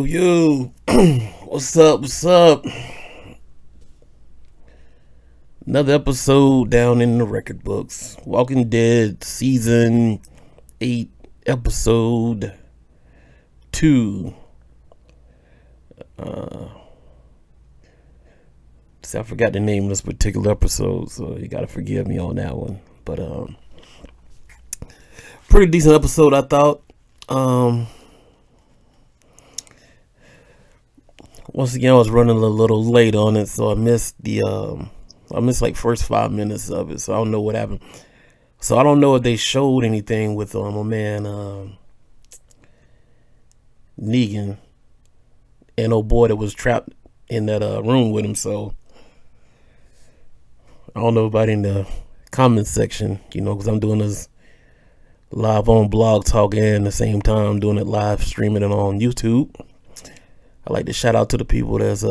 Yo, what's up? Another episode down in the record books. Walking Dead season 8, episode 2. See, I forgot the name of this particular episode, so you gotta forgive me on that one. But pretty decent episode, I thought. Once again, I was running a little late on it, so I missed like first 5 minutes of it, so I don't know what happened. So I don't know if they showed anything with my man Negan and old boy that was trapped in that room with him. So I don't know about in the comment section, because I'm doing this live on Blog Talk and at the same time doing it live streaming it on YouTube. I'd like to shout out to the people that's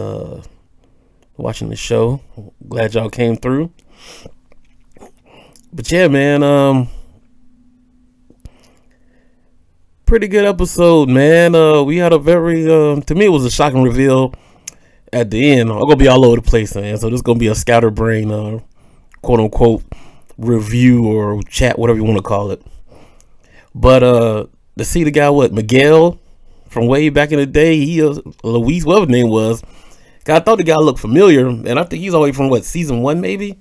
watching the show. Glad y'all came through. But yeah, man, pretty good episode, man. We had a very, to me, it was a shocking reveal at the end. I'm gonna be all over the place, man. So this is gonna be a scatterbrain, quote unquote, review or chat, whatever you want to call it. But to see the guy, Miguel from way back in the day, he Luis, whatever his name was. I thought the guy looked familiar, and I think he's all the way from season 1, maybe.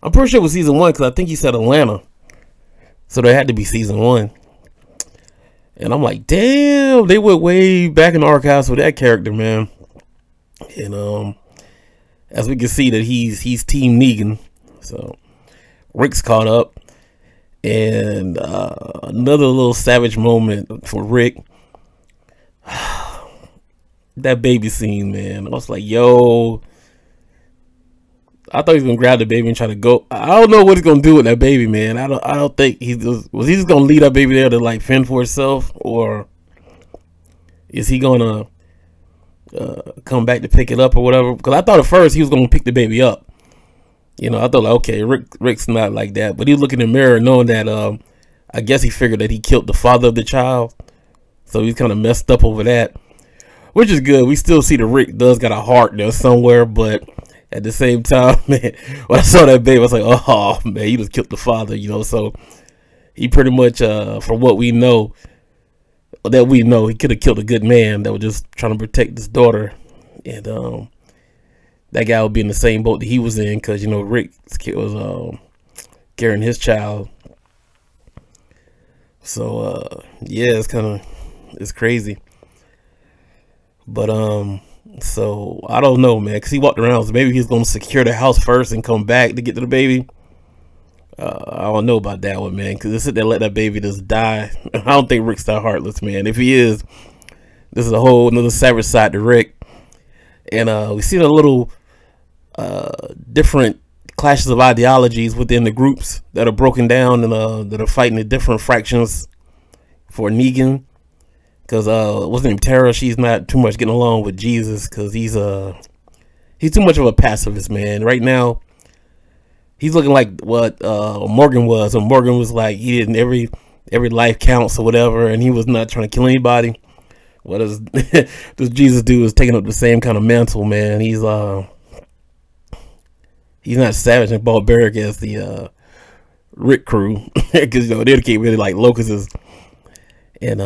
I'm pretty sure it was season 1 because I think he said Atlanta, so there had to be season 1. And I'm like, damn, they went way back in the archives with that character, man. And as we can see that he's Team Negan. So Rick's caught up, and another little savage moment for Rick. that baby scene, man. I was like, yo, I thought he was gonna grab the baby and try to go. I don't know what he's gonna do with that baby, man. I don't think was he just gonna leave that baby there to like fend for itself, or is he gonna come back to pick it up or whatever? Because I thought at first he was gonna pick the baby up. You know, I thought like, okay, Rick's not like that, but he was looking in the mirror knowing that I guess he figured that he killed the father of the child, so he's kind of messed up over that, which is good. We still see that Rick does got a heart there somewhere, but at the same time, man, when I saw that baby, I was like, oh man, he just killed the father, you know. So he pretty much, from what we know, he could have killed a good man that was just trying to protect his daughter, and that guy would be in the same boat that he was in, because, you know, Rick was carrying his child. So yeah, it's crazy. But so I don't know, man, because he walked around, so maybe he's gonna secure the house first and come back to get to the baby. I don't know about that one, man, because they sit there let that baby just die. I don't think Rick's that heartless, man. If he is, this is a whole another savage side to Rick. And we see a little different clashes of ideologies within the groups that are broken down and that are fighting the different fractions for Negan. Because what's her name, Tara, she's not too much getting along with Jesus, because he's too much of a pacifist, man. Right now he's looking like what Morgan was. And Morgan was like, he didn't, every life counts or whatever, and he was not trying to kill anybody. What does this Jesus do is taking up the same kind of mantle, man. He's not savage and barbaric as the Rick crew, because, you know, they can't really like locusts. And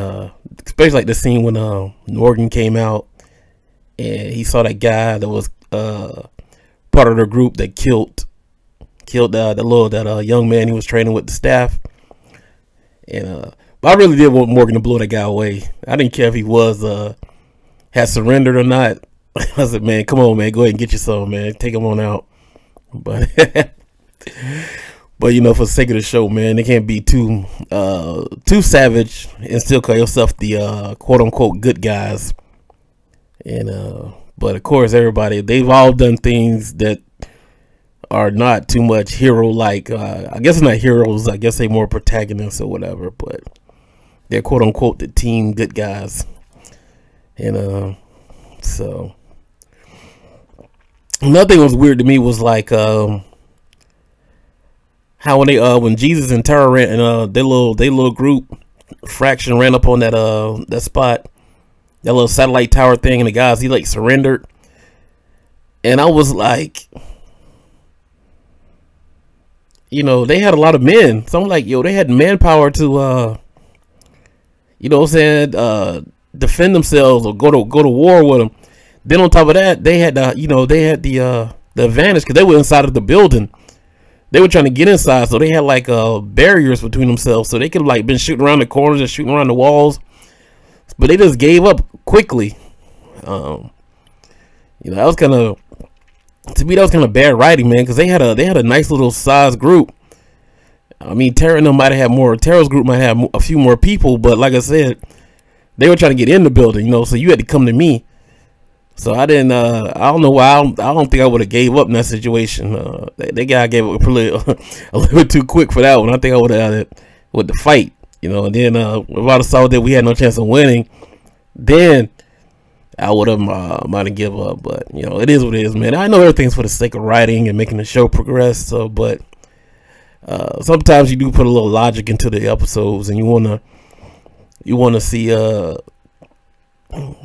especially like the scene when Morgan came out and he saw that guy that was part of the group that killed that young man he was training with the staff. And but I really did want Morgan to blow that guy away. I didn't care if he had surrendered or not. I said, man, come on, man, go ahead and get you some, man, take him on out. But but, you know, for the sake of the show, man, they can't be too savage and still call yourself the quote unquote good guys. And but of course, everybody, they've all done things that are not too much hero like. I guess it's not heroes. I guess they more protagonists or whatever. But they're quote unquote the team good guys. And so another thing that was weird to me was like how when Jesus and Tara ran and their little group fraction ran up on that spot, that little satellite tower thing, and the guys, he like surrendered, and I was like, you know, they had a lot of men, so I'm like, yo, they had manpower to you know what I'm saying, defend themselves or go to war with them. Then on top of that, they had the advantage because they were inside of the building. They were trying to get inside, so they had like barriers between themselves, so they could like been shooting around the corners and shooting around the walls, but they just gave up quickly. You know, that was kind of, to me, that was kind of bad writing, man, because they had a nice little size group. I mean, Tara and them might have had more. Tara's group might have a few more people, but like I said, they were trying to get in the building, you know, so you had to come to me. So I didn't. I don't know why. I don't think I would have gave up in that situation. That guy gave up probably a little bit too quick for that one. I think I would have had it with the fight, you know. And then if I saw that we had no chance of winning, then I would have might have give up. But you know, it is what it is, man. I know everything's for the sake of writing and making the show progress. So, but sometimes you do put a little logic into the episodes, and you wanna see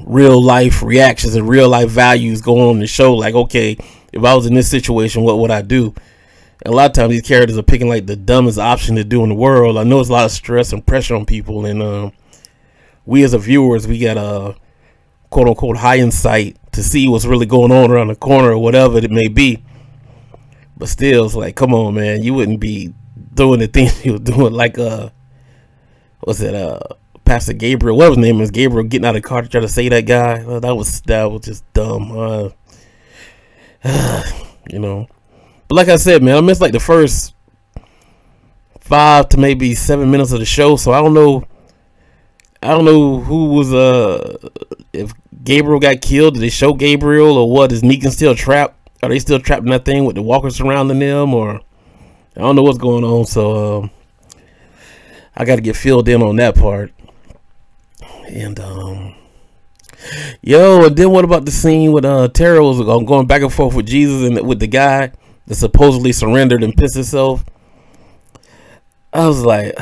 real life reactions and real life values going on in the show. Like, okay, if I was in this situation, what would I do? And a lot of times these characters are picking like the dumbest option to do in the world. I know it's a lot of stress and pressure on people, and we as a viewers, we got a quote unquote high insight to see what's really going on around the corner or whatever it may be. But still, it's like, come on, man, you wouldn't be doing the things you were doing, like what's it, Pastor Gabriel, whatever his name is, Gabriel, getting out of the car to try to say that guy. That was just dumb. You know. But like I said, man, I missed like the first 5 to maybe 7 minutes of the show, so I don't know. I don't know who was if Gabriel got killed. Did they show Gabriel or what? Is Negan still trapped? Are they still trapped in that thing with the walkers surrounding them, or I don't know what's going on. So I got to get filled in on that part. And and then what about the scene with Tara was going back and forth with Jesus and with the guy that supposedly surrendered and pissed himself? I was like,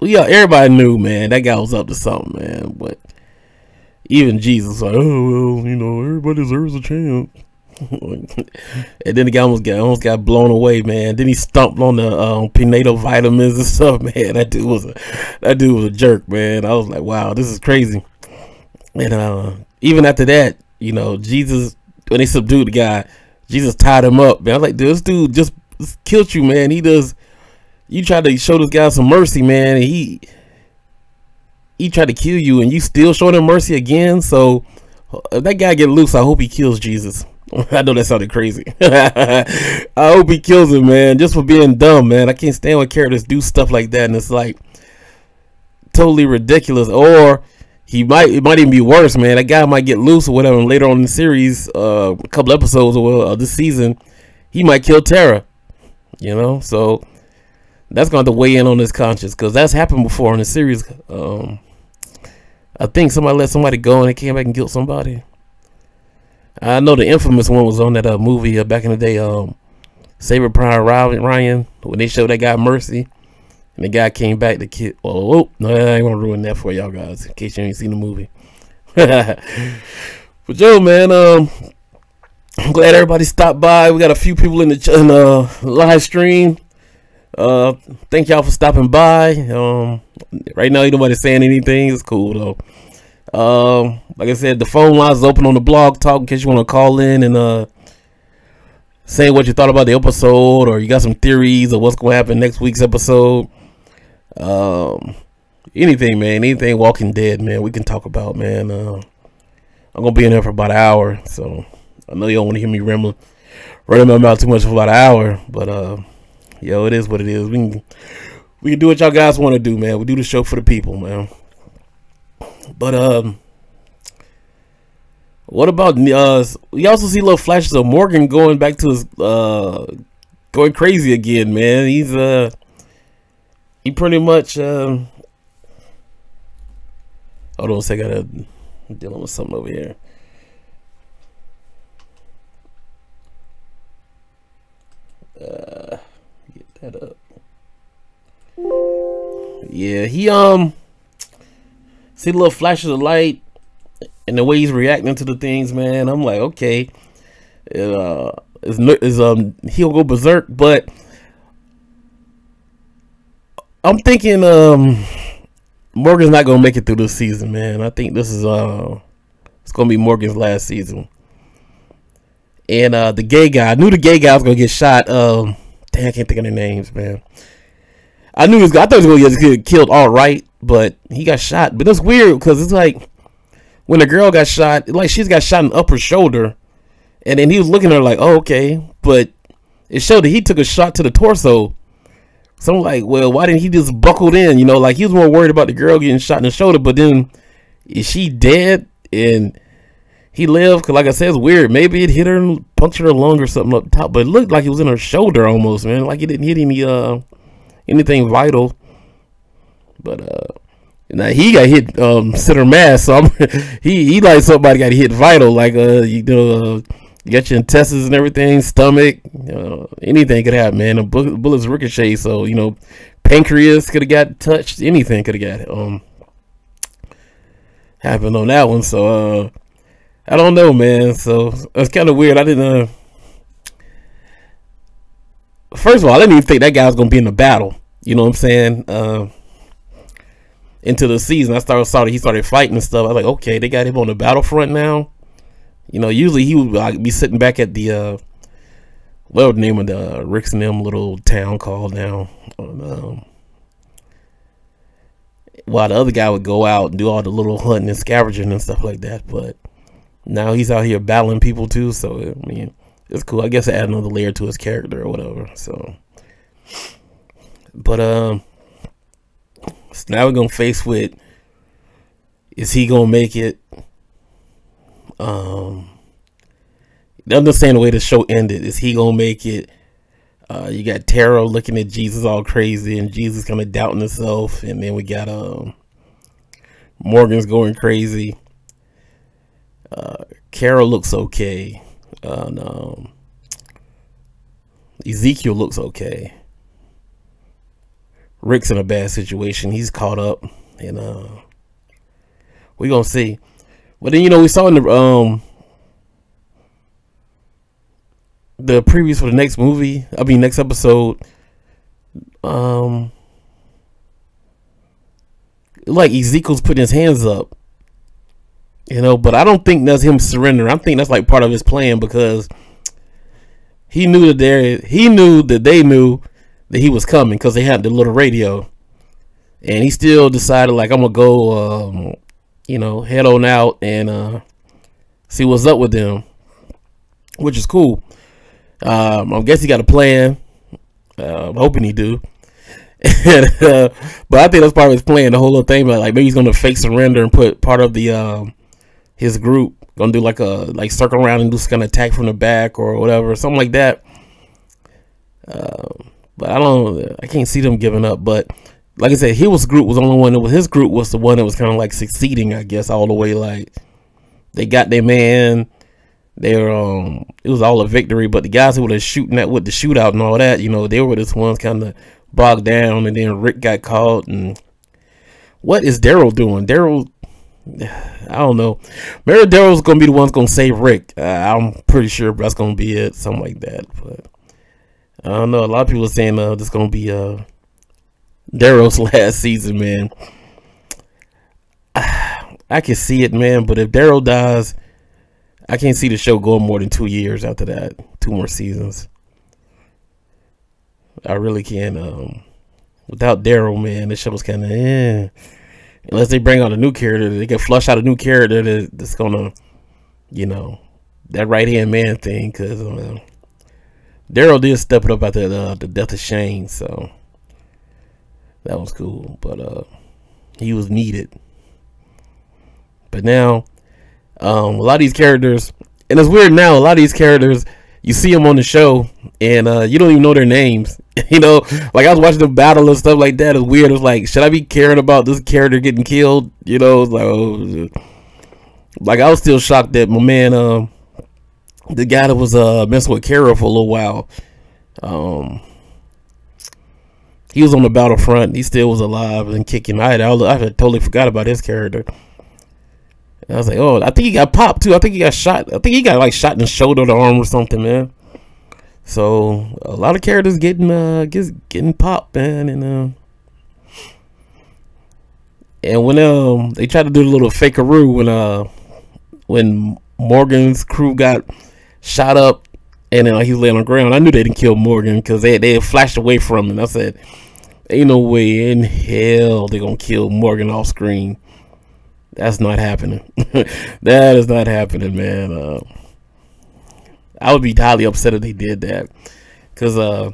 yeah, everybody knew, man, that guy was up to something, man. But even Jesus was like, oh well, everybody deserves a chance. And then the guy almost got blown away, man. Then he stomped on the prenatal vitamins and stuff, man. That dude was a jerk, man. I was like, wow, this is crazy. And even after that, Jesus, when they subdued the guy, Jesus tied him up, man. I was like, dude, this dude just killed you, man. You tried to show this guy some mercy, man, and he tried to kill you, and you still showing him mercy again. So if that guy get loose, I hope he kills Jesus. I know that sounded crazy. I hope he kills him, man, just for being dumb, man. I can't stand when characters do stuff like that, and it's like totally ridiculous. Or it might even be worse, man. That guy might get loose or whatever, and later on in the series, a couple episodes of this season, he might kill Tara. So that's going to have to weigh in on his conscience, because that's happened before in the series. I think somebody let somebody go and they came back and killed somebody. I know the infamous one was on that movie back in the day, Saving Private Ryan, when they showed that guy mercy, and the guy came back to kill. Oh, no, I ain't gonna ruin that for y'all guys in case you ain't seen the movie. But yo, man, I'm glad everybody stopped by. We got a few people in the live stream. Thank y'all for stopping by. Right now, ain't nobody saying anything. It's cool though. Like I said, the phone lines is open on the blog talk in case you want to call in and say what you thought about the episode, or you got some theories of what's going to happen next week's episode. Anything, man. Anything Walking Dead, man. We can talk about, man. I'm gonna be in there for about an hour, so I know you don't want to hear me running my mouth too much for about an hour, but it is what it is. We can do what y'all guys want to do, man. We do the show for the people, man. But what about we also see little flashes of Morgan going back to his going crazy again, man. He pretty much hold on a second, I'm dealing with something over here. Get that up. Yeah, he see little flashes of light and the way he's reacting to the things, man. I'm like, okay, he'll go berserk, but I'm thinking Morgan's not gonna make it through this season, man. I think this is it's gonna be Morgan's last season. And the gay guy, I knew the gay guy was gonna get shot. Dang, I can't think of their names, man. I thought he was gonna get killed outright, but he got shot. But it's weird because it's like when the girl got shot, like she's got shot in the upper shoulder, and then he was looking at her like, oh, okay, but it showed that he took a shot to the torso. So I'm like, well, why didn't he just buckled in? Like he was more worried about the girl getting shot in the shoulder, but then is she dead and he lived? Because like I said, it's weird. Maybe it hit her and punctured her lung or something up top, but it looked like it was in her shoulder almost, man. Like it didn't hit anything vital. But now he got hit center mass, so he like somebody got hit vital, like you got your intestines and everything, stomach, anything could happen, man. The bullets ricochet, so pancreas could have got touched, anything could have got happened on that one. So I don't know, man. So it's kind of weird. I didn't first of all, I didn't even think that guy was gonna be in the battle. You know what I'm saying? Into the season, I saw that he started fighting and stuff. I was like, okay, they got him on the battlefront now. Usually he would be sitting back at the what the name of the Rick's and them little town called now. While the other guy would go out and do all the little hunting and scavenging and stuff like that. But now he's out here battling people too. So I mean, it's cool. I guess I add another layer to his character or whatever. So, but so now we're gonna face with Is he gonna make it? Understand the way the show ended. Is he gonna make it? You got Tara looking at Jesus all crazy, and Jesus kind of doubting himself, and then we got Morgan's going crazy. Carol looks okay. Ezekiel looks okay. Rick's in a bad situation. He's caught up, and we're gonna see. But then we saw in the previews for the next movie. Next episode. Like Ezekiel's putting his hands up, but I don't think that's him surrendering. I think that's like part of his plan, because he knew that they knew that he was coming, because they had the little radio, and he still decided, like, I'm gonna go head on out and see what's up with them, which is cool. I guess he got a plan. I'm hoping he do. But I think that's part of his plan, the whole little thing. But like, maybe he's gonna fake surrender and put part of the his group gonna do like circle around and do some kind of attack from the back or whatever, something like that. But I can't see them giving up. But like I said, his group was the only one. His group was the one that was kind of like succeeding, I guess, all the way. Like, they got their man. They were it was all a victory. But the guys who were shooting at with the shootout and all that, they were just ones kind of bogged down. And then Rick got caught. And what is Daryl doing? Daryl, I don't know. Maybe Daryl's gonna be the one's gonna save Rick. I'm pretty sure that's gonna be it, something like that. But I don't know. A lot of people are saying this gonna be Daryl's last season, man. I can see it, man. But if Daryl dies, I can't see the show going more than 2 years after that. 2 more seasons. I really can't. Without Daryl, man, the show's kind of unless they bring out a new character, they can flush out a new character that's gonna, that right hand man thing. Because Daryl did step it up after the death of Shane, so that was cool. But he was needed. But now, a lot of these characters, and it's weird now. A lot of these characters, you see them on the show, and you don't even know their names. Like, I was watching the battle and stuff like that. It's weird. It's like, should I be caring about this character getting killed? It's like, oh, like, I was still shocked that my man, the guy that was messing with Kara for a little while, he was on the battlefront. He still was alive and kicking. I had totally forgot about his character. And I was like, oh, I think he got popped too. I think he got shot. I think he got like shot in the shoulder, the arm, or something, man. So a lot of characters getting popped, man, and when they tried to do the little fakearoo when Morgan's crew got shot up and then he was laying on the ground, I knew they didn't kill Morgan because they had flashed away from him. I said, ain't no way in hell they're gonna kill Morgan off screen. That's not happening. That is not happening, man. I would be highly upset if they did that, because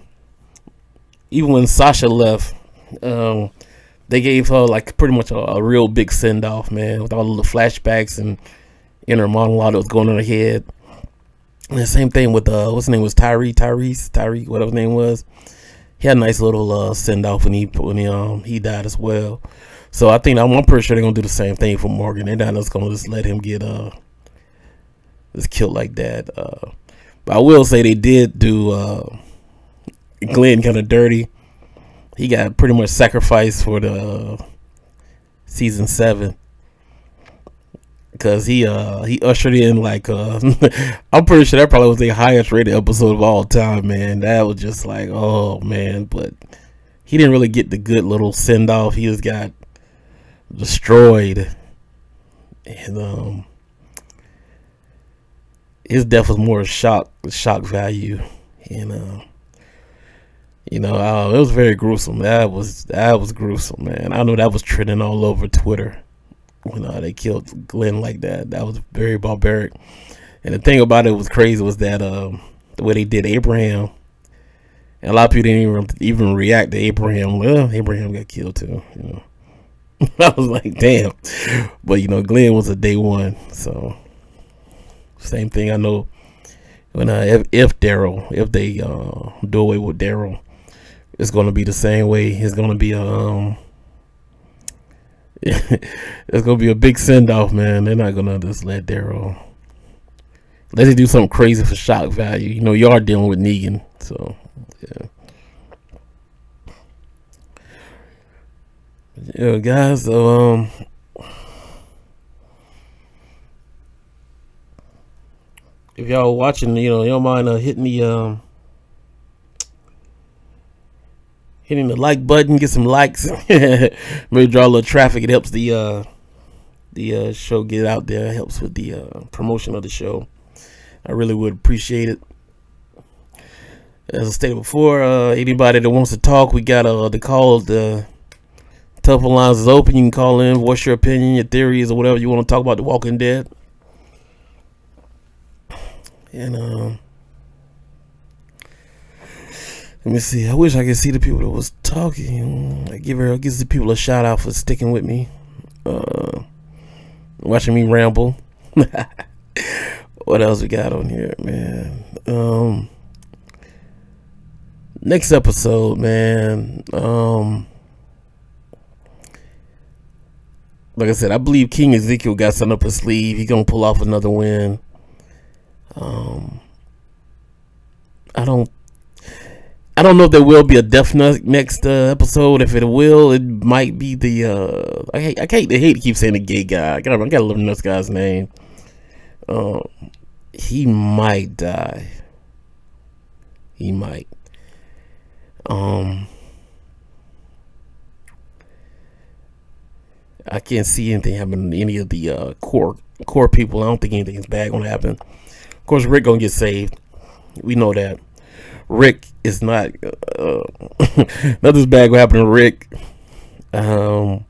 even when Sasha left, they gave her like pretty much a real big send off, man, with all the flashbacks and inner monologue that was going on in her head. And the same thing with what's his name was Tyree, whatever his name was. He had a nice little send off when he died as well. So I think I'm pretty sure they're gonna do the same thing for Morgan. They're not just gonna let him get just killed like that. But I will say they did do Glenn kind of dirty. He got pretty much sacrificed for the season 7 because he ushered in like I'm pretty sure that probably was the highest rated episode of all time, man. That was just like, oh man, but he didn't really get the good little send off. He just got destroyed, and his death was more shock value, and it was very gruesome. That was gruesome, man. I know that was trending all over Twitter when they killed Glenn like that. That was very barbaric. And the thing about it was crazy was that the way they did Abraham, and a lot of people didn't even react to Abraham. Well, Abraham got killed too, I was like, damn. But you know, Glenn was a day one, so same thing. I know when if Daryl, if they do away with Daryl, it's gonna be the same way. It's gonna be it's gonna be a big send off, man. They're not gonna just let Daryl. Unless they do something crazy for shock value. You know, you are dealing with Negan, so yeah. Yeah, guys. So if y'all watching, you know, you don't mind hitting the like button, get some likes, maybe draw a little traffic. It helps the show get out there. It helps with the promotion of the show. I really would appreciate it. As I stated before, anybody that wants to talk, we got the call. The telephone lines is open. You can call in, voice your opinion, your theories, or whatever you want to talk about The Walking Dead. And let me see. I wish I could see the people that was talking. I give the people a shout out for sticking with me, watching me ramble. What else we got on here, man? Next episode, man. Like I said, I believe King Ezekiel got something up his sleeve. He gonna pull off another win. I don't know if there will be a Death next episode. If it will, it might be the I hate to keep saying the gay guy. I gotta learn this guy's name. He might die. He might. I can't see anything happening to any of the core people. I don't think anything's bad gonna happen. Of course, Rick gonna get saved. We know that. Rick is not nothing's bad gonna happen to Rick. I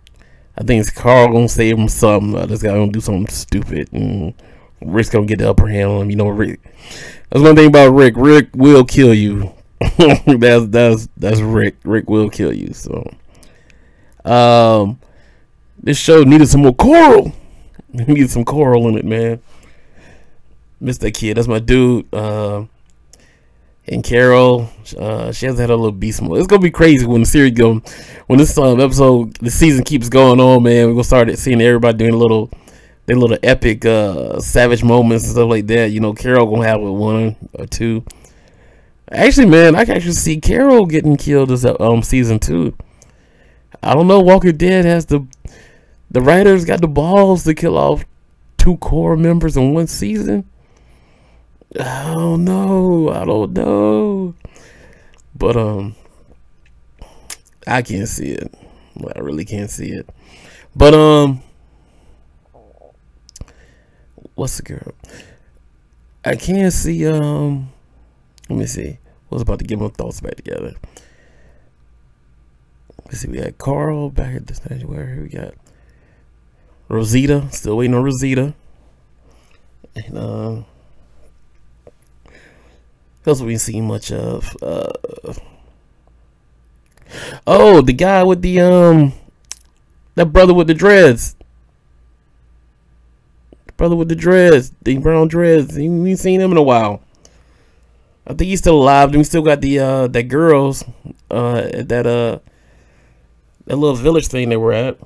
think it's Carl gonna save him something. This guy gonna do something stupid, and Rick's gonna get the upper hand on him. You know, Rick. That's one thing about Rick. Rick will kill you. that's Rick. Rick will kill you. So, this show needed some more coral. It needed some coral in it, man. Miss that kid. That's my dude. And Carol, she hasn't had a little beast mode. It's gonna be crazy when the series when this episode, the season keeps going on, man. We're gonna start seeing everybody doing their little epic savage moments and stuff like that. You know, Carol gonna have one or two. Actually, man, I can actually see Carol getting killed this season 2. I don't know. Walking Dead has the writers got the balls to kill off 2 core members in one season. I don't know. But I can't see it. I really can't see it. But what's the girl? I can't see let me see. I was about to get my thoughts back together. Let's see, we got Carl back at the sanctuary. We got Rosita, still waiting on Rosita. And else we ain't seen much of. Oh, the guy with the that brother with the dreads. The brother with the dreads, the brown dreads. We ain't seen him in a while. I think he's still alive. We still got the that girls at that little village thing they were at.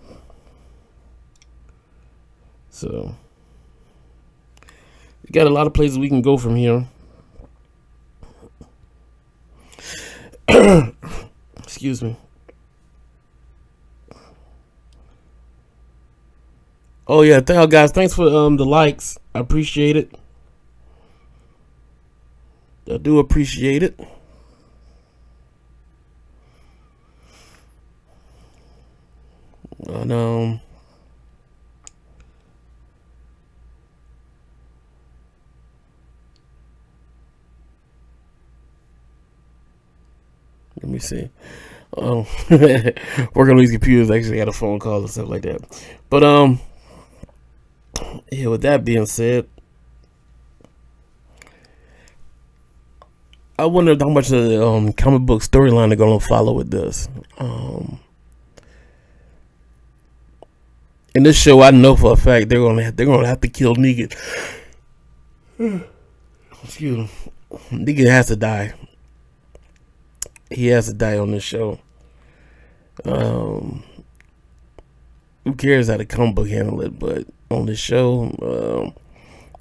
So we got a lot of places we can go from here. Excuse me. Oh yeah, guys, thanks for the likes. I appreciate it. I do appreciate it. And let me see. Working on these computers, I actually got a phone call and stuff like that. But yeah, with that being said, I wonder how much of the comic book storyline they're gonna follow with this. In this show, I know for a fact they're gonna have to kill Negan. Excuse me. Negan has to die. He has to die on this show. Who cares how the comic book handle it? But on this show,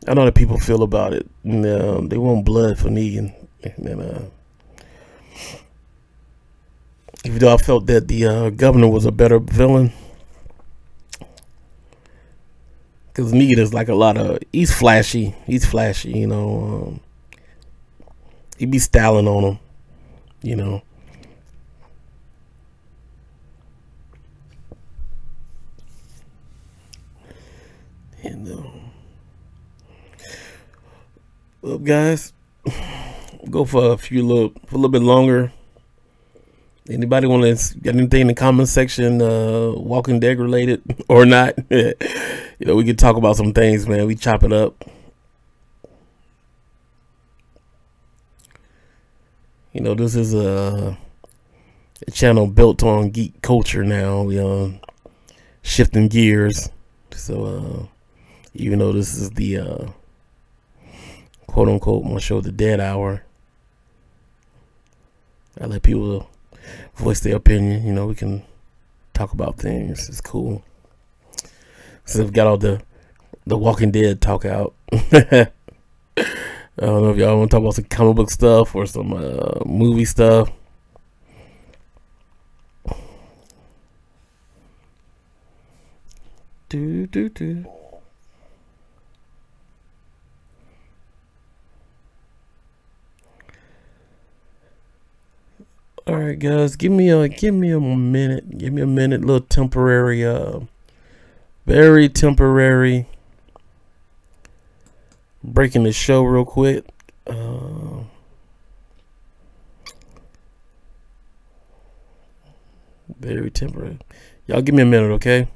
I know how people feel about it. And, they want blood for Negan. And even though I felt that the governor was a better villain, because Negan is like he's flashy. He's flashy, you know. He be styling on him, you know. And well, guys, go for a little bit longer. Anybody want to get anything in the comment section, Walking Dead related or not? You know, we can talk about some things, man. We chop it up. You know, this is a channel built on geek culture now. We shifting gears. So even though this is the quote unquote my show, The Dead Hour, I let people voice their opinion. You know, we can talk about things. It's cool. So we've got all the Walking Dead talk out. I don't know if y'all want to talk about some comic book stuff or some movie stuff. All right, guys, give me a minute. Give me a minute. Little temporary, very temporary. Breaking the show real quick. Very temporary. Y'all give me a minute, okay?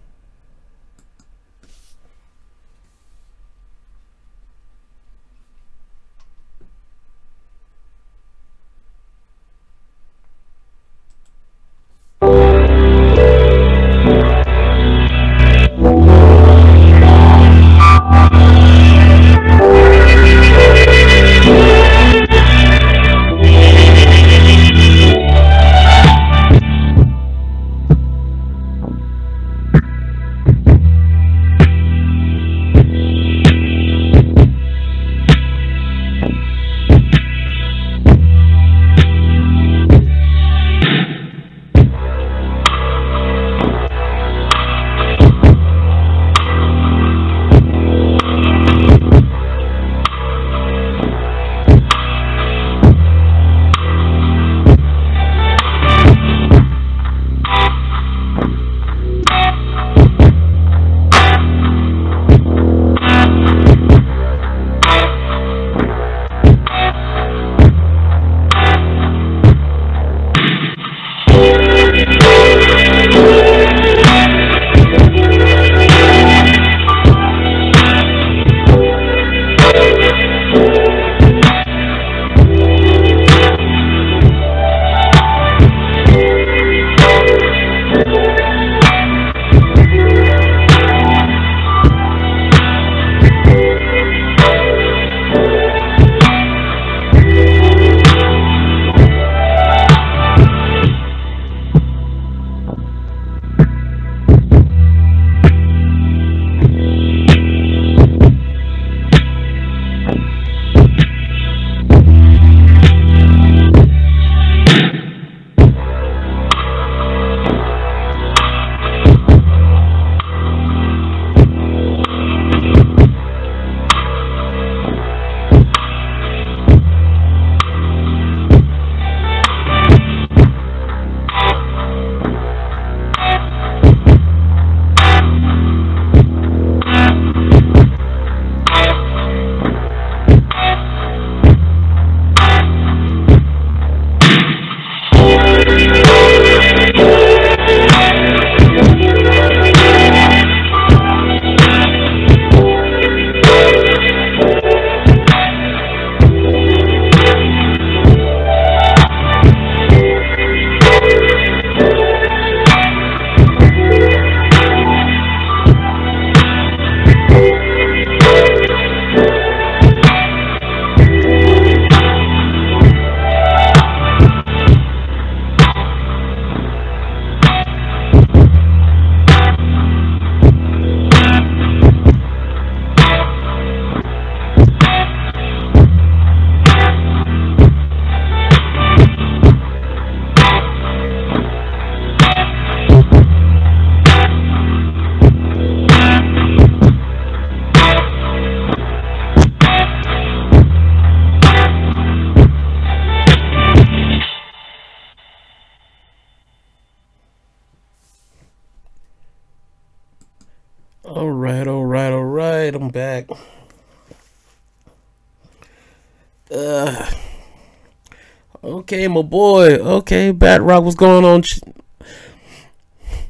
Okay, my boy. Okay, Bat Rock, what's going on?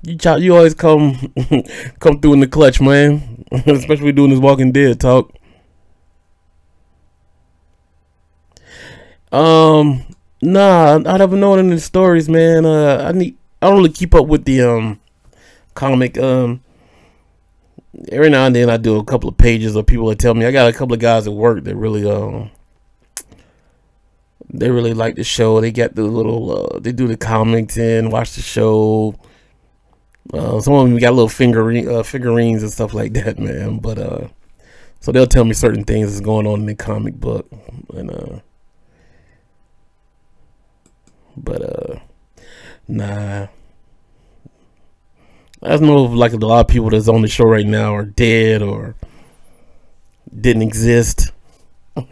You always come come through in the clutch, man. Especially doing this Walking Dead talk. Nah, I never known any stories, man. I don't really keep up with the comic. Every now and then I do a couple of pages, or people that tell me. I got a couple of guys at work that really they really like the show. They get the little they do the comics and watch the show. Some of them got little figurines and stuff like that, man. But so they'll tell me certain things that's going on in the comic book, and nah. I just know like a lot of people that's on the show right now are dead or didn't exist, or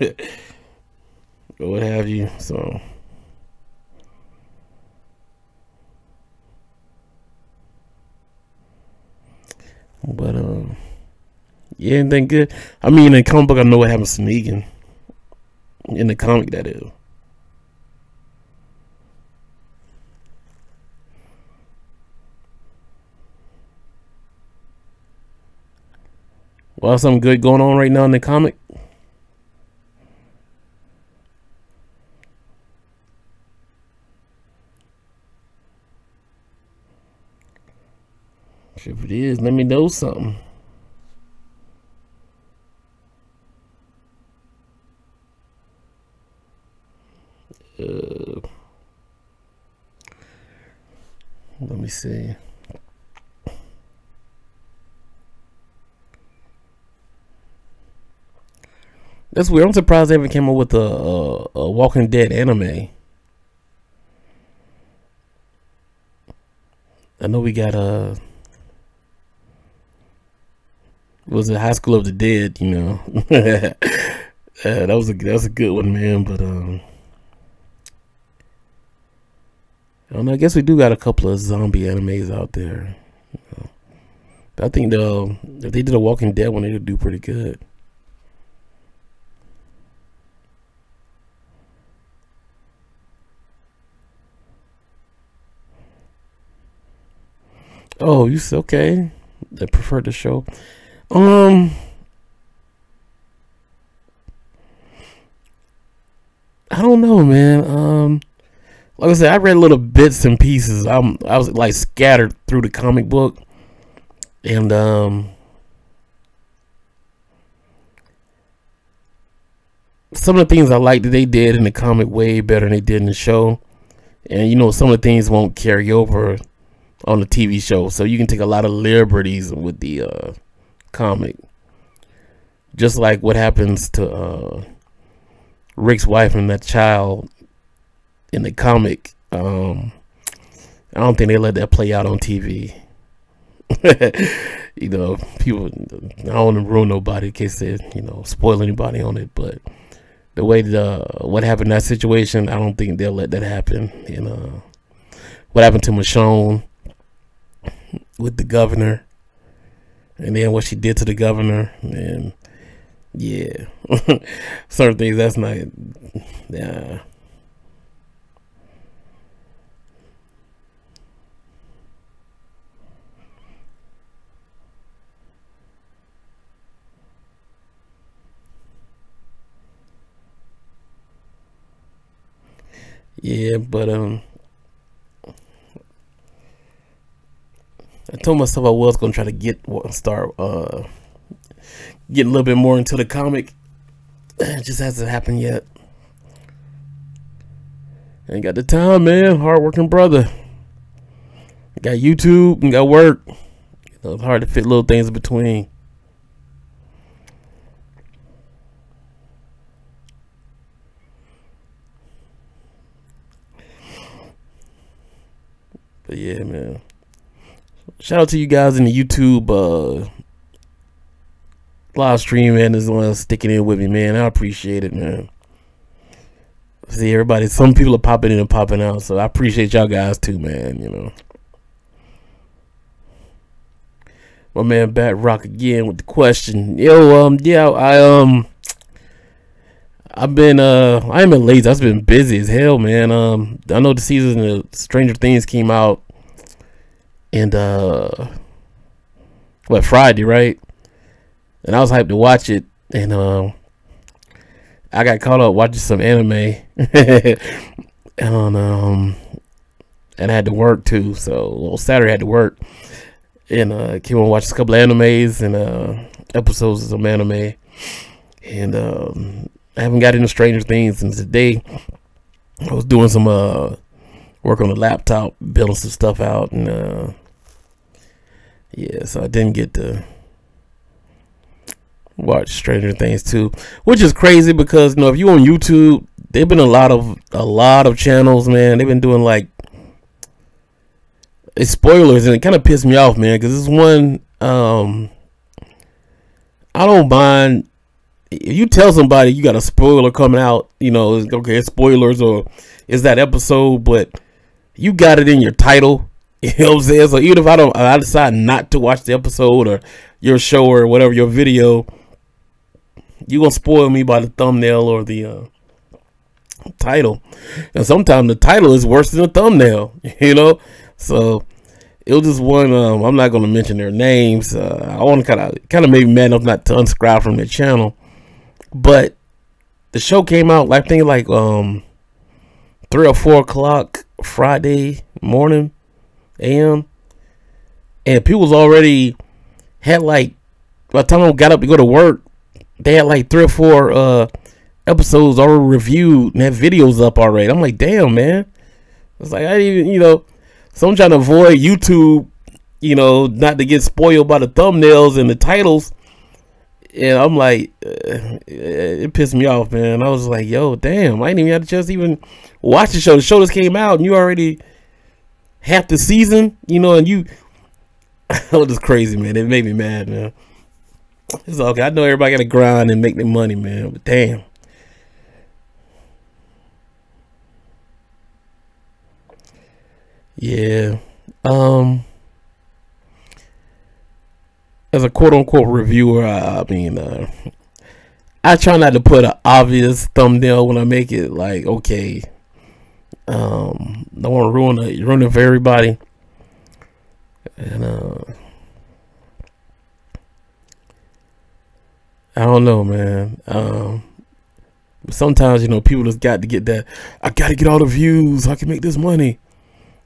what have you. So, but yeah, anything good? I mean, in the comic book, I know what happens to Negan. In the comic, that is. Well, something good going on right now in the comic. If it is, let me know something. Let me see. That's weird. I'm surprised they ever came up with a Walking Dead anime. I know we got was it High School of the Dead? You know, that was a good one, man. But I don't know. I guess we do got a couple of zombie animes out there. You know. But I think if they did a Walking Dead one, they would do pretty good. Oh, you said okay. They preferred the show. I don't know, man. Like I said, I read little bits and pieces. I was like scattered through the comic book, and some of the things I liked that they did in the comic way better than they did in the show. And you know, some of the things won't carry over on the TV show, so you can take a lot of liberties with the comic. Just like what happens to Rick's wife and that child in the comic. I don't think they let that play out on TV. You know, people, I don't want to ruin nobody in case they, you know, spoil anybody on it, but the way what happened in that situation, I don't think they'll let that happen. And what happened to Michonne with the governor, and then what she did to the governor, and yeah, certain things that's not, yeah. Yeah, but I told myself I was gonna try to start getting a little bit more into the comic. It just hasn't happened yet. Ain't got the time, man. Hard-working brother. Got YouTube and got work. You know, it's hard to fit little things in between. But yeah, man. Shout out to you guys in the YouTube live stream, man. Is the one sticking in with me, man. I appreciate it, man. See, everybody, some people are popping in and popping out, so I appreciate y'all guys too, man. You know, my man Bat Rock again with the question. Yo, yeah, I ain't been lazy. I've been busy as hell, man. I know the season of Stranger Things came out and Friday, right? And I was hyped to watch it, and I got caught up watching some anime, and I had to work too. So Saturday I had to work, and came on watch a couple of animes and episodes of some anime, and I haven't got into Stranger Things since today. I was doing some work on the laptop, building some stuff out, and yeah, so I didn't get to watch Stranger Things 2, which is crazy because if you on YouTube, they've been a lot of channels, man. They've been doing like it's spoilers, and it kind of pissed me off, man, because this one I don't mind if you tell somebody you got a spoiler coming out, okay, it's spoilers or it's that episode, but you got it in your title. You know what I'm saying? So even if I decide not to watch the episode or your show or whatever, your video, you gonna spoil me by the thumbnail or the title. And sometimes the title is worse than the thumbnail, So it was just one. I'm not gonna mention their names. I want to kind of made me mad enough not to unsubscribe from their channel. But the show came out, I think, like 3 or 4 o'clock Friday morning, a.m. And people was already had like, by the time I got up to go to work, they had like 3 or 4 episodes already reviewed and had videos up already. I'm like, damn, man. It's like I didn't even, so I'm trying to avoid YouTube, not to get spoiled by the thumbnails and the titles. And I'm like, it pissed me off, man. I was like, yo, damn, I didn't even have a chance to even watch the show. The show just came out, and you already half the season, and you, oh, this crazy, man. It made me mad, man. It's okay. I know everybody got to grind and make their money, man, but damn. Yeah. As a quote-unquote reviewer, I mean, I try not to put an obvious thumbnail when I make it. Like, okay, I don't want to ruin it for everybody. And I don't know, man. Sometimes people just got to get that. I got to get all the views. I can make this money.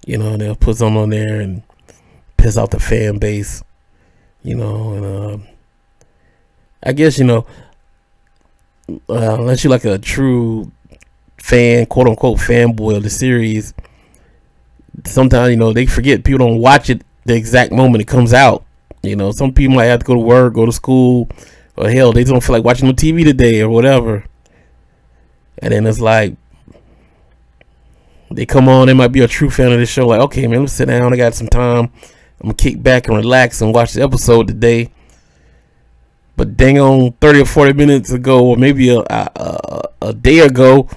And they'll put something on there and piss off the fan base. And I guess unless you're like a true fan, quote unquote fanboy of the series, sometimes they forget people don't watch it the exact moment it comes out. Some people might have to go to work, go to school, or hell, they don't feel like watching the TV today or whatever. And then it's like they come on, they might be a true fan of the show, like, okay, man, let's sit down, I got some time, I'm gonna kick back and relax and watch the episode today. But dang on 30 or 40 minutes ago, or maybe a day ago,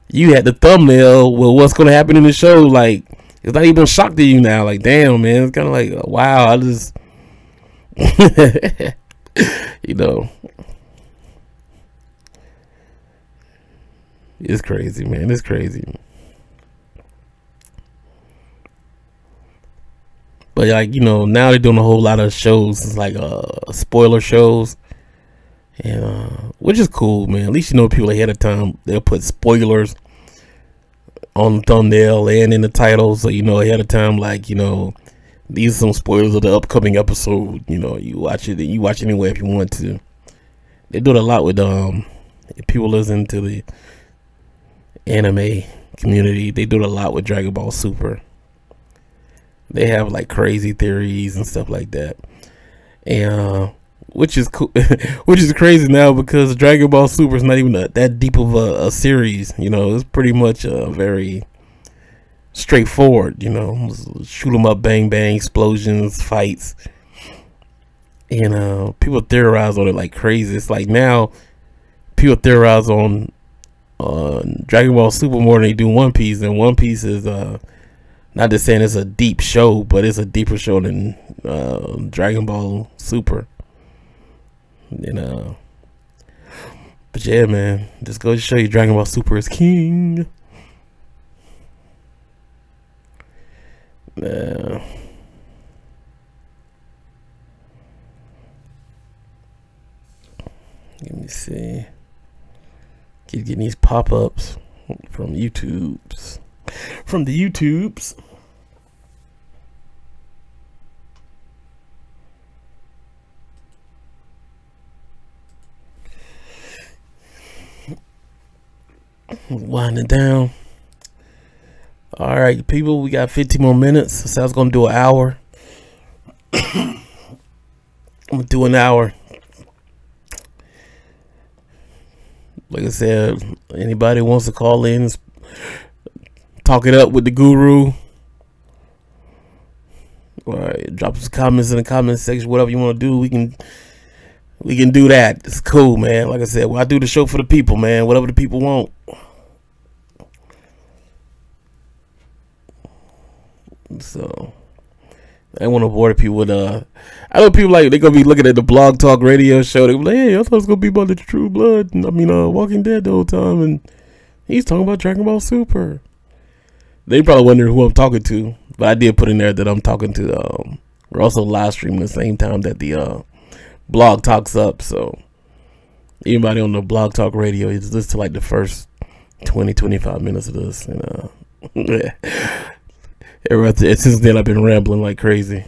you had the thumbnail with what's gonna happen in the show. Like, it's not even a shock to you now. Like, damn, man, it's kind of like, wow, I just it's crazy, man. It's crazy. But like, now they're doing a whole lot of shows. It's like spoiler shows, and which is cool, man. At least people ahead of time. They'll put spoilers on the thumbnail and in the title, so ahead of time. Like, these are some spoilers of the upcoming episode. You watch it. You watch it anyway if you want to. They do it a lot with if people listen to the anime community. They do it a lot with Dragon Ball Super. They have like crazy theories and stuff like that, and which is cool, which is crazy now because Dragon Ball Super is not even that deep of a series. It's pretty much very straightforward. Shoot 'em up, bang bang, explosions, fights, and people theorize on it like crazy. It's like now people theorize on Dragon Ball Super more than they do One Piece, and One Piece is not just saying it's a deep show, but it's a deeper show than Dragon Ball Super. But yeah, man, just go to show you Dragon Ball Super is king. Let me see. Keep getting these pop-ups from YouTubes. From the YouTubes. Winding down. All right, people, we got 15 more minutes. So I was gonna do an hour. I'm gonna do an hour. Like I said, anybody wants to call in, talk it up with the guru. All right, drop some comments in the comment section. Whatever you want to do, we can do that. It's cool, man. Like I said, well, I do the show for the people, man. Whatever the people want. So I want to bore people with I know people like they're gonna be looking at the Blog Talk Radio show. They're like, hey, I thought it was gonna be about the True Blood. I mean, Walking Dead the whole time, and he's talking about Dragon Ball Super. They probably wonder who I'm talking to, but I did put in there that I'm talking to. We're also live streaming the same time that the Blog Talk's up. So anybody on the Blog Talk Radio, you just listen to like the first 20-25 minutes of this, and yeah. Since then, I've been rambling like crazy.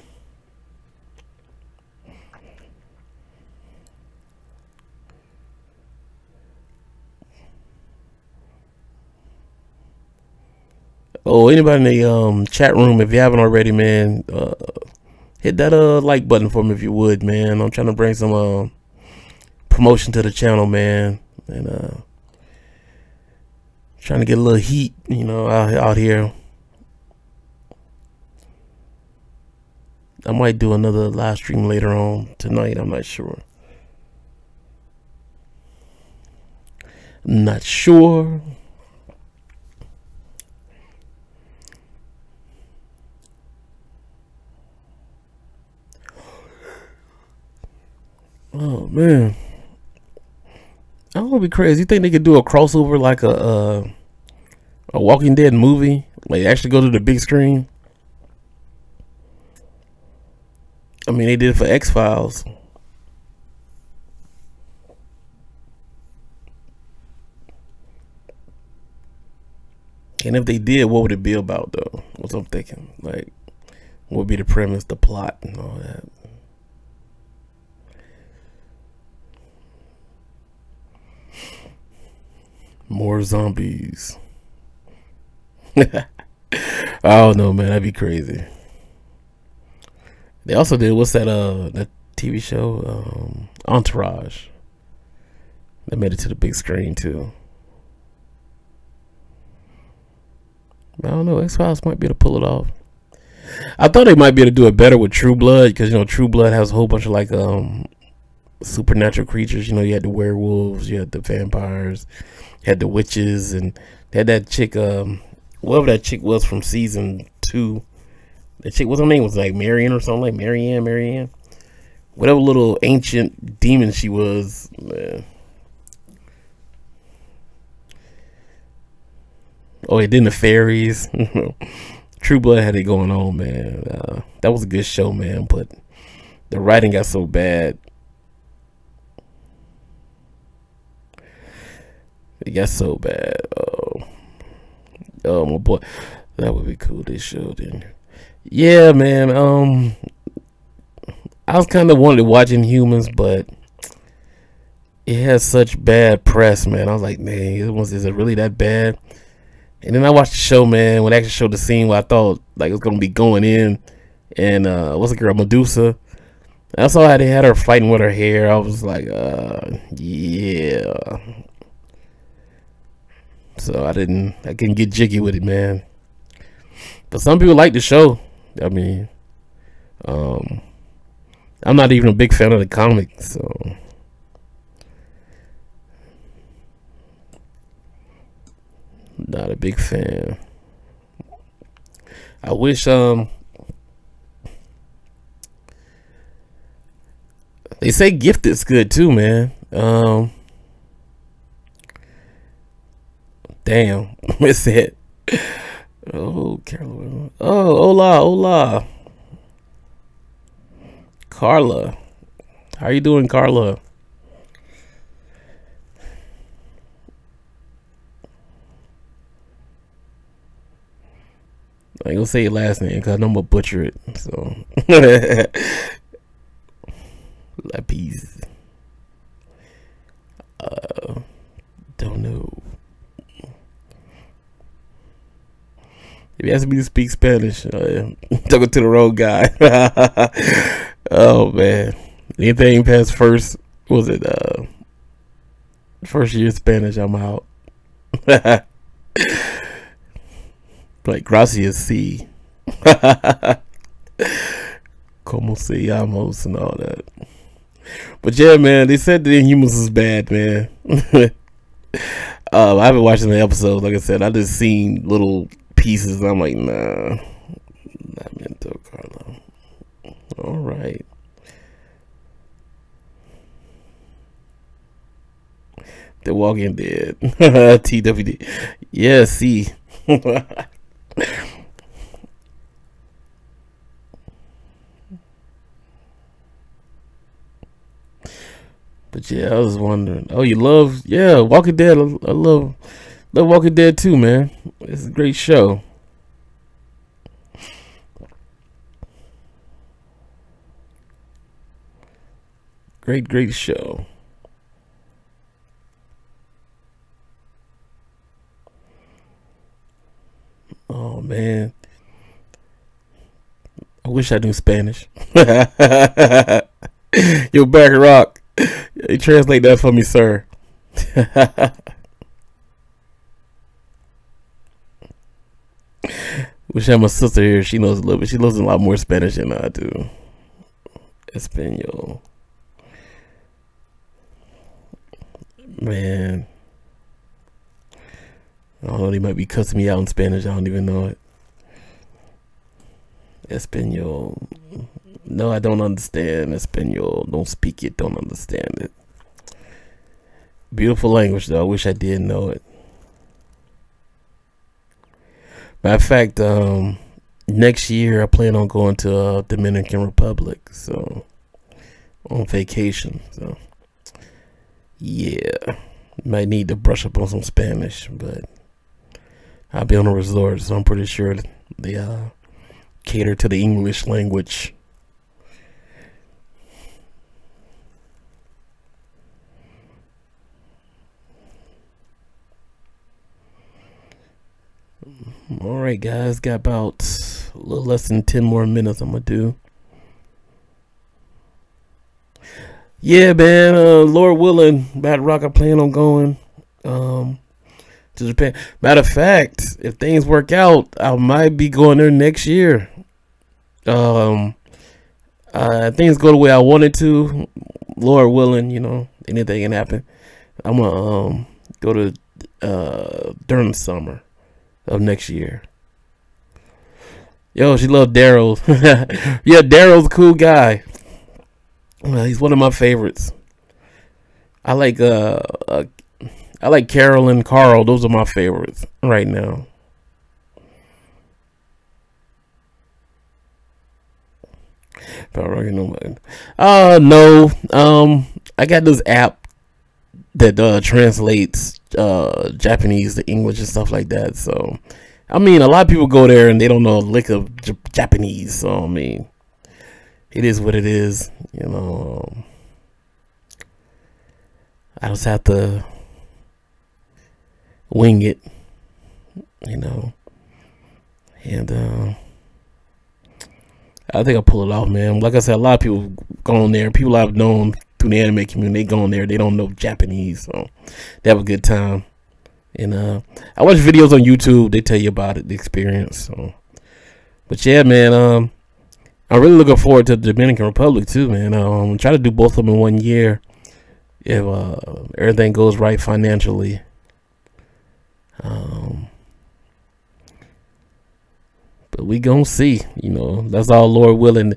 Oh, anybody in the chat room, if you haven't already, man, hit that like button for me if you would, man. I'm trying to bring some promotion to the channel, man, and trying to get a little heat, you know, out here. I might do another live stream later on tonight. I'm not sure. I'm not sure. Oh man, I don't want to be crazy. You think they could do a crossover like a Walking Dead movie? Like actually go to the big screen? I mean, they did it for X-Files. And if they did, what would it be about, though? What's I'm thinking? Like, what would be the premise, the plot, and all that? More zombies. I don't know, man. That'd be crazy. They also did, what's that that TV show, Entourage. They made it to the big screen too. I don't know, X-Files might be able to pull it off. I thought they might be able to do it better with True Blood, because you know True Blood has a whole bunch of like supernatural creatures. You know, you had the werewolves, you had the vampires, you had the witches, and they had that chick, whoever that chick was from season 2. That chick, what's her name? Was like Marianne or something, like Marianne. Whatever little ancient demon she was, man. Oh, it did the fairies. True Blood had it going on, man. That was a good show, man, but the writing got so bad. It got so bad. Oh my boy. That would be cool, this show, didn't it? Yeah, man. I was kind of wanted to watch Inhumans, but it has such bad press, man. I was like, man, is it really that bad? And then I watched the show, man. When they actually showed the scene where I thought like it was gonna be going in, and what's the girl, Medusa? I saw how they had her fighting with her hair. I was like, yeah. So I couldn't get jiggy with it, man. But some people like the show. I mean, I'm not even a big fan of the comic, so not a big fan. I wish they say Gifted's good too, man. Damn, miss it. Oh, Carolina. Oh, hola. Carla. How you doing, Carla? I ain't gonna say your last name because I'm gonna butcher it. So, Lapis. Don't know. If you ask me to speak Spanish, talking to the wrong guy. Oh man, anything past first, was it first year Spanish? I'm out. Like gracias, sí. Como se llamos and all that. But yeah, man, they said the Inhumans is bad, man. I haven't watched any episodes. Like I said, I just seen little pieces. I'm like, nah, not Mento Carlo. All right. The Walking Dead. TWD. Yeah, see. But yeah, I was wondering. Oh, you love, yeah, Walking Dead. I love Walking Dead too, man. It's a great show. Great show. Oh man, I wish I knew Spanish. Yo, Back Rock. You translate that for me, sir. Wish I had my sister here. She knows a little bit. She knows a lot more Spanish than I do. Espanol. Man. I don't know. They might be cussing me out in Spanish. I don't even know it. Espanol. No, I don't understand Espanol. Don't speak it. Don't understand it. Beautiful language, though. I wish I did know it. Matter of fact, next year I plan on going to Dominican Republic, so on vacation. So yeah, might need to brush up on some Spanish, but I'll be on a resort, so I'm pretty sure they cater to the English language. All right, guys, got about a little less than 10 more minutes. I'm gonna do. Yeah, man. Lord willing, Bad Rock, I plan on going to Japan. Matter of fact, if things work out, I might be going there next year. Things go the way I wanted to. Lord willing, you know, anything can happen. I'm gonna go to during the summer of next year. Yo, she loved Daryl. Yeah, Daryl's a cool guy. He's one of my favorites. I like Carol and Carl. Those are my favorites right now. No. I got this app that translates Japanese to English and stuff like that. So, I mean, a lot of people go there and they don't know a lick of Japanese. So, I mean, it is what it is. You know, I just have to wing it. You know, and I think I'll pull it off, man. Like I said, a lot of people go on there. People I've known through the anime community, they go on there. They don't know Japanese, so they have a good time. And I watch videos on YouTube. They tell you about it, the experience. So, but yeah, man. I'm really looking forward to the Dominican Republic too, man. Try to do both of them in 1 year if everything goes right financially. But we gonna see, you know. That's all Lord willing.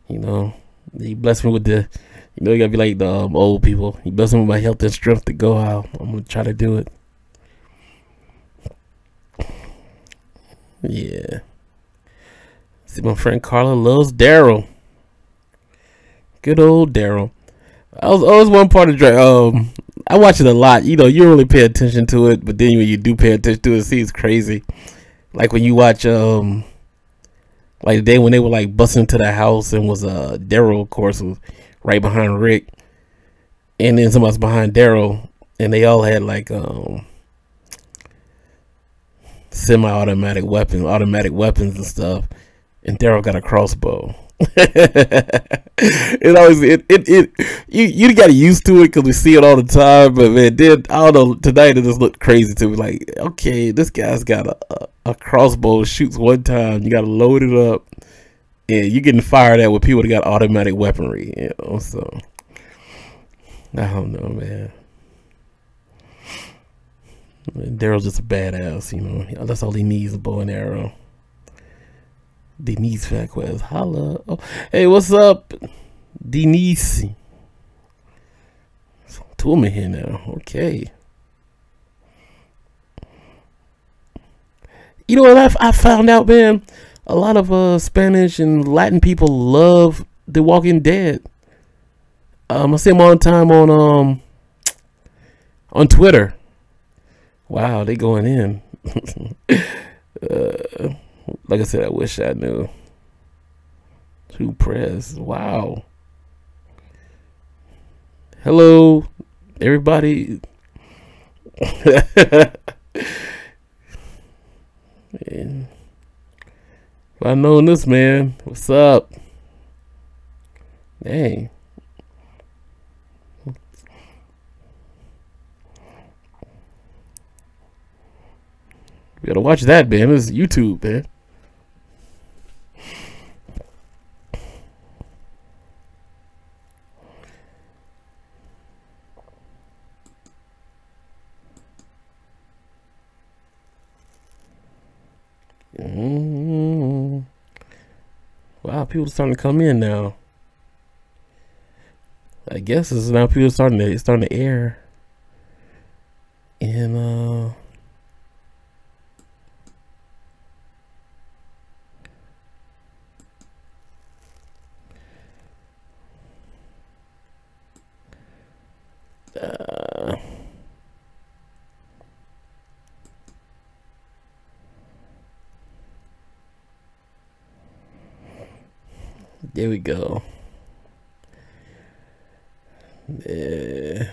You know, He blessed me with the, you know, you gotta be like the old people. He blessed me with my health and strength to go out. I'm gonna try to do it. Yeah. See, my friend Carla loves Daryl. Good old Daryl. I was always one part of I watch it a lot. You know, you don't really pay attention to it, but then when you do pay attention to it, see, it's crazy. Like when you watch like the day when they were like busting into the house and was Daryl, of course, was right behind Rick, and then somebody's behind Daryl, and they all had like semi-automatic weapons and stuff, and Daryl got a crossbow. It always you got used to it because we see it all the time, but man, then I don't know, tonight it just looked crazy to me. Like, okay, this guy's got a crossbow, shoots one time, you got to load it up, and you're getting fired at with people that got automatic weaponry, you know. So I don't know, man. Daryl's just a badass, you know. That's all he needs, a bow and arrow. Denise Facquez, holla. Oh, hey, what's up, Denise? Two women here now. Okay. You know what I found out, man? A lot of Spanish and Latin people love The Walking Dead. I see them all the time on Twitter. Wow, they going in. Like I said, I wish I knew. To press. Wow. Hello, everybody. Man. If I known this, man. What's up? Dang. You gotta watch that, man. This is YouTube, man. Wow, people are starting to come in now. I guess it's now people starting to air. And there we go. Yeah.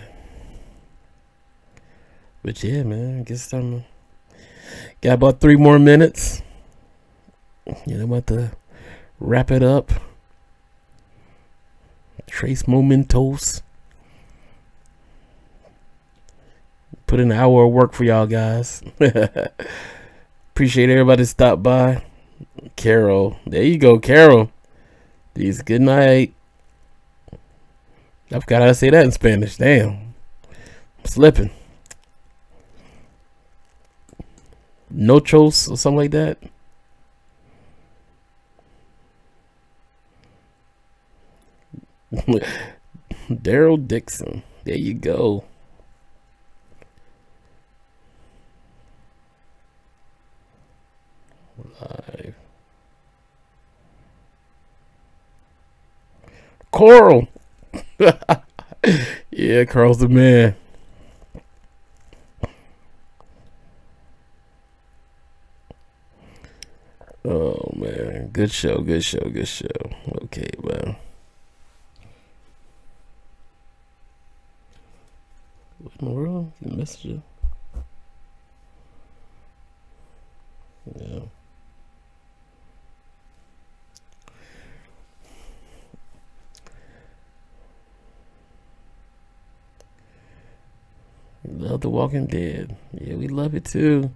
But yeah, man, I guess I'm got about 3 more minutes. You know, I'm about to wrap it up. Trace Momentos. Put in an hour of work for y'all guys. Appreciate everybody stop by. Carol, there you go, Carol. Please, good night. I forgot how to say that in Spanish. Damn, I'm slipping. Nochos or something like that. Daryl Dixon. There you go. Live. Coral. Yeah, Carl's the man. Oh man, good show, good show, good show. Okay, well, what in the world? The messenger. Yeah. We love The Walking Dead. Yeah, we love it too.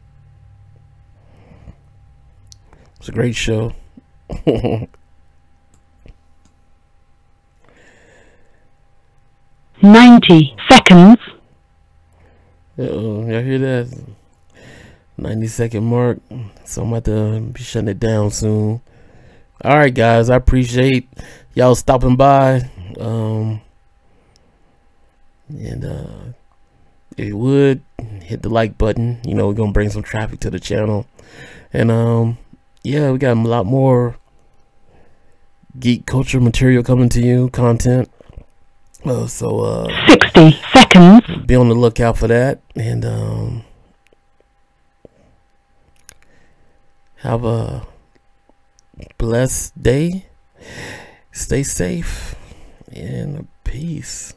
It's a great show. 90 seconds. Uh-oh, y'all hear that? 90-second mark. So I'm about to be shutting it down soon. Alright guys, I appreciate y'all stopping by. If you would hit the like button, you know, we're gonna bring some traffic to the channel. And yeah, we got a lot more geek culture material coming to you, content. So 60 seconds. be on the lookout for that, and have a blessed day. Stay safe and peace.